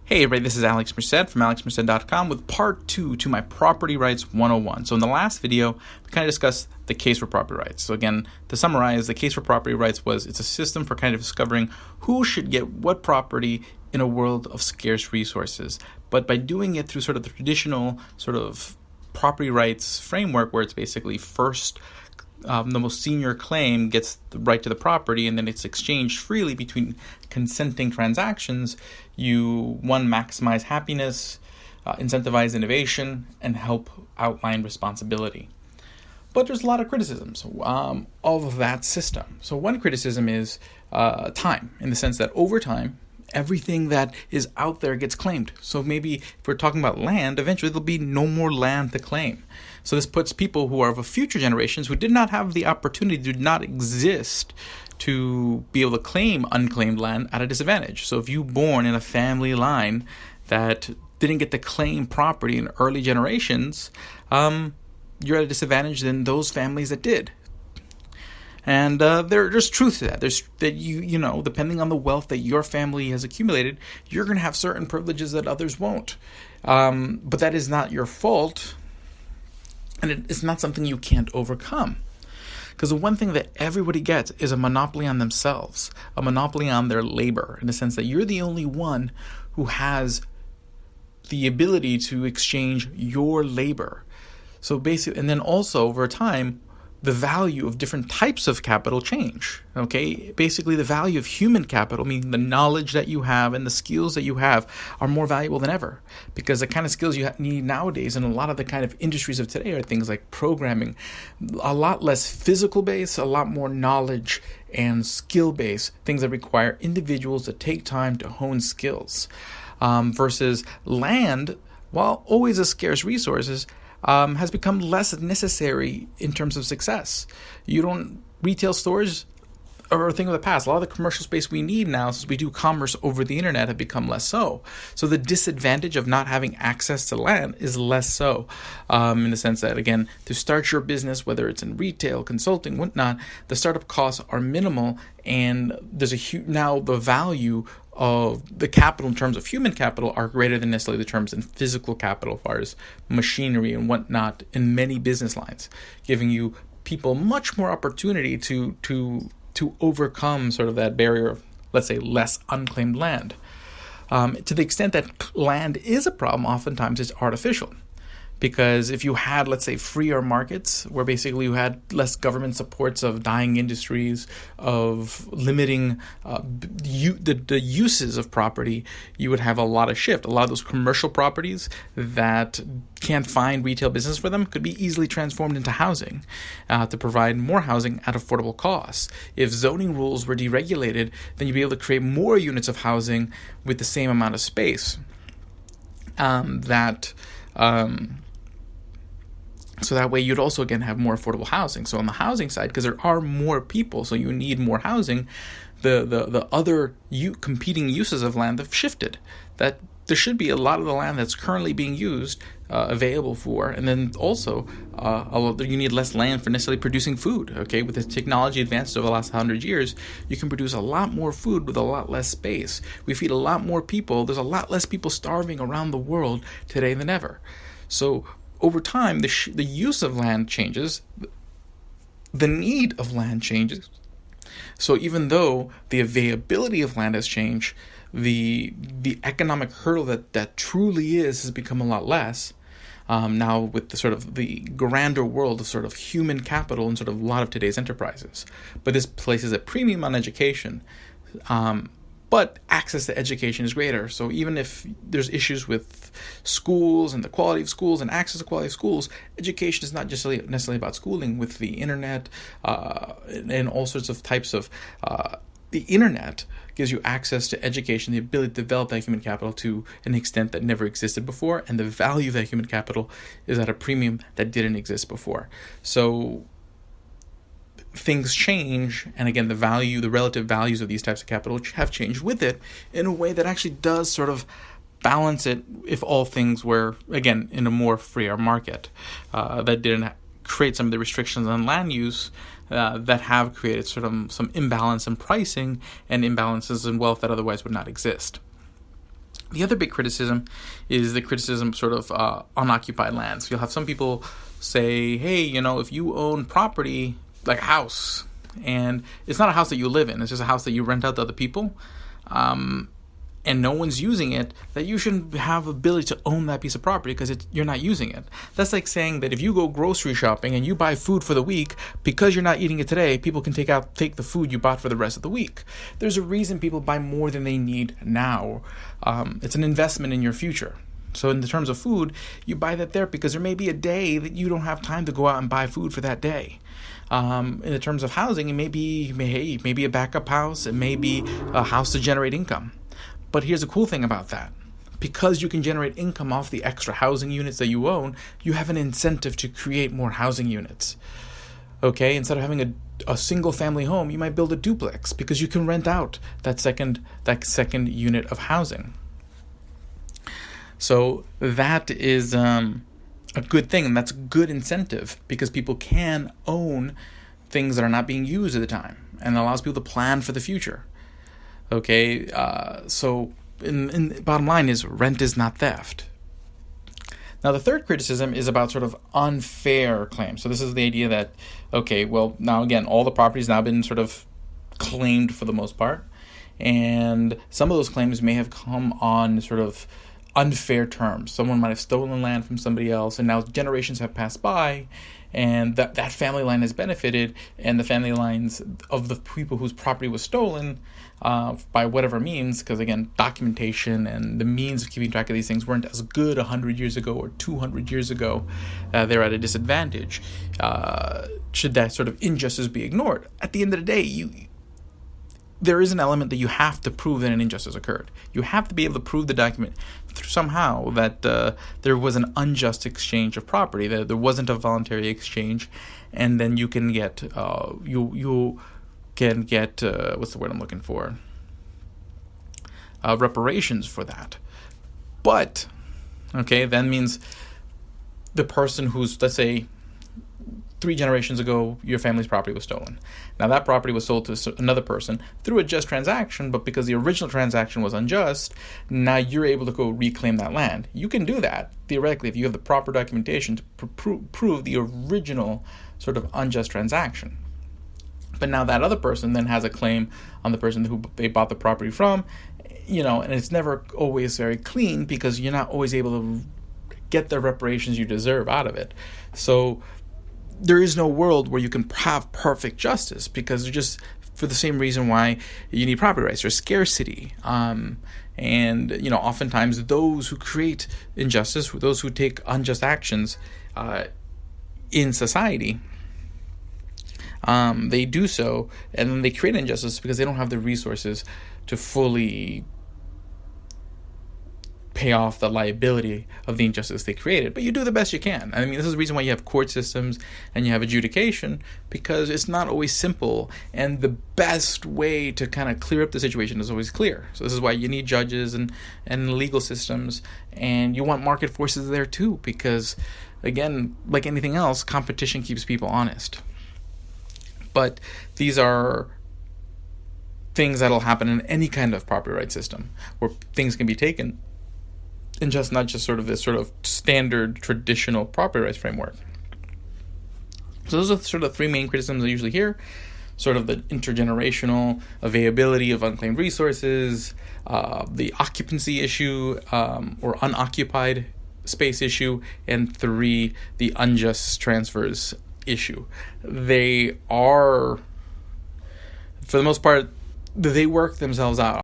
Hey everybody, this is Alex Merced from alexmerced.com with part 2 to my Property Rights 101. So in the last video, we kind of discussed the case for property rights. So again, to summarize, the case for property rights it's a system for kind of discovering who should get what property in a world of scarce resources. But by doing it through sort of the traditional sort of property rights framework where it's basically first the most senior claim gets the right to the property, and then it's exchanged freely between consenting transactions. You, maximize happiness, incentivize innovation, and help outline responsibility. But there's a lot of criticisms of that system. So one criticism is time, in the sense that over time, everything that is out there gets claimed. So maybe if we're talking about land, eventually there'll be no more land to claim. So this puts people who are of future generations who did not have the opportunity, did not exist to be able to claim unclaimed land at a disadvantage. So if you born in a family line that didn't get to claim property in early generations, you're at a disadvantage than those families that did. And there's truth to that. There's that you know, depending on the wealth that your family has accumulated, you're going to have certain privileges that others won't. But that is not your fault, and it's not something you can't overcome. Because the one thing that everybody gets is a monopoly on themselves, a monopoly on their labor, in the sense that you're the only one who has the ability to exchange your labor. So basically, and then also over time, the value of different types of capital change. Okay, basically the value of human capital, meaning the knowledge that you have and the skills that you have, are more valuable than ever, because the kind of skills you need nowadays in a lot of the kind of industries of today are things like programming, a lot less physical based, a lot more knowledge and skill based, things that require individuals to take time to hone skills, versus land, while always a scarce resources, has become less necessary in terms of success. Retail stores are a thing of the past. A lot of the commercial space we need now, since we do commerce over the internet, have become less so. So the disadvantage of not having access to land is less so, in the sense that, again, to start your business, whether it's in retail, consulting, whatnot, the startup costs are minimal, and there's now the value of the capital in terms of human capital are greater than necessarily the terms in physical capital, as far as machinery and whatnot in many business lines, giving you people much more opportunity to overcome sort of that barrier of, let's say, less unclaimed land. To the extent that land is a problem, oftentimes it's artificial. Because if you had, let's say, freer markets where basically you had less government supports of dying industries, of limiting the uses of property, you would have a lot of shift. A lot of those commercial properties that can't find retail business for them could be easily transformed into housing to provide more housing at affordable costs. If zoning rules were deregulated, then you'd be able to create more units of housing with the same amount of space. So that way you'd also, again, have more affordable housing. So on the housing side, because there are more people, so you need more housing, the other competing uses of land have shifted. That there should be a lot of the land that's currently being used available for, and then also you need less land for necessarily producing food. Okay, with the technology advances over the last 100 years, you can produce a lot more food with a lot less space. We feed a lot more people. There's a lot less people starving around the world today than ever. So over time, the use of land changes, the need of land changes. So even though the availability of land has changed, the economic hurdle that truly has become a lot less. Now with the sort of the grander world of sort of human capital and sort of a lot of today's enterprises. But this places a premium on education. But access to education is greater. So even if there's issues with schools and the quality of schools and access to quality of schools, education is not just necessarily about schooling. With the internet and all sorts of types of the internet gives you access to education, the ability to develop that human capital to an extent that never existed before, and the value of that human capital is at a premium that didn't exist before. So things change, and again, the relative values of these types of capital have changed with it in a way that actually does sort of balance it if all things were, again, in a more freer market that didn't create some of the restrictions on land use that have created sort of some imbalance in pricing and imbalances in wealth that otherwise would not exist. The other big criticism is the criticism sort of unoccupied lands. You'll have some people say, hey, if you own property like a house, and it's not a house that you live in, it's just a house that you rent out to other people, and no one's using it, that you shouldn't have ability to own that piece of property because you're not using it. That's like saying that if you go grocery shopping and you buy food for the week, because you're not eating it today, people can take the food you bought for the rest of the week. There's a reason people buy more than they need now. It's an investment in your future. So in the terms of food, you buy that there because there may be a day that you don't have time to go out and buy food for that day. In the terms of housing, it may be a backup house, it may be a house to generate income. But here's the cool thing about that. Because you can generate income off the extra housing units that you own, you have an incentive to create more housing units. Okay, instead of having a single family home, you might build a duplex because you can rent out that second unit of housing. So that is a good thing, and that's a good incentive because people can own things that are not being used at the time, and it allows people to plan for the future. Okay, so in bottom line is rent is not theft. Now the third criticism is about sort of unfair claims. So this is the idea that, okay, well now again, all the property's now been sort of claimed for the most part, and some of those claims may have come on sort of unfair terms. Someone might have stolen land from somebody else, and now generations have passed by, and that family line has benefited, and the family lines of the people whose property was stolen by whatever means, because again, documentation and the means of keeping track of these things weren't as good 100 years ago or 200 years ago, they're at a disadvantage. Should that sort of injustice be ignored? At the end of the day, there is an element that you have to prove that an injustice occurred. You have to be able to prove the document somehow that there was an unjust exchange of property, that there wasn't a voluntary exchange, and then you can get you can get what's the word I'm looking for? Reparations for that. But okay, that means the person who's, let's say, 3 generations ago, your family's property was stolen. Now that property was sold to another person through a just transaction, but because the original transaction was unjust, now you're able to go reclaim that land. You can do that, theoretically, if you have the proper documentation to prove the original sort of unjust transaction. But now that other person then has a claim on the person who they bought the property from, and it's never always very clean because you're not always able to get the reparations you deserve out of it. So there is no world where you can have perfect justice because they're just for the same reason why you need property rights. There's scarcity. And oftentimes those who create injustice, those who take unjust actions in society, they do so, and then they create injustice because they don't have the resources to fully pay off the liability of the injustice they created. But you do the best you can. I mean, this is the reason why you have court systems and you have adjudication, because it's not always simple, and the best way to kind of clear up the situation is always clear. So this is why you need judges and legal systems, and you want market forces there too, because again, like anything else, competition keeps people honest. But these are things that'll happen in any kind of property rights system where things can be taken and not just sort of this sort of standard traditional property rights framework. So those are sort of 3 main criticisms I usually hear: sort of the intergenerational availability of unclaimed resources, the occupancy issue or unoccupied space issue, and 3, the unjust transfers issue. They are, for the most part, they work themselves out.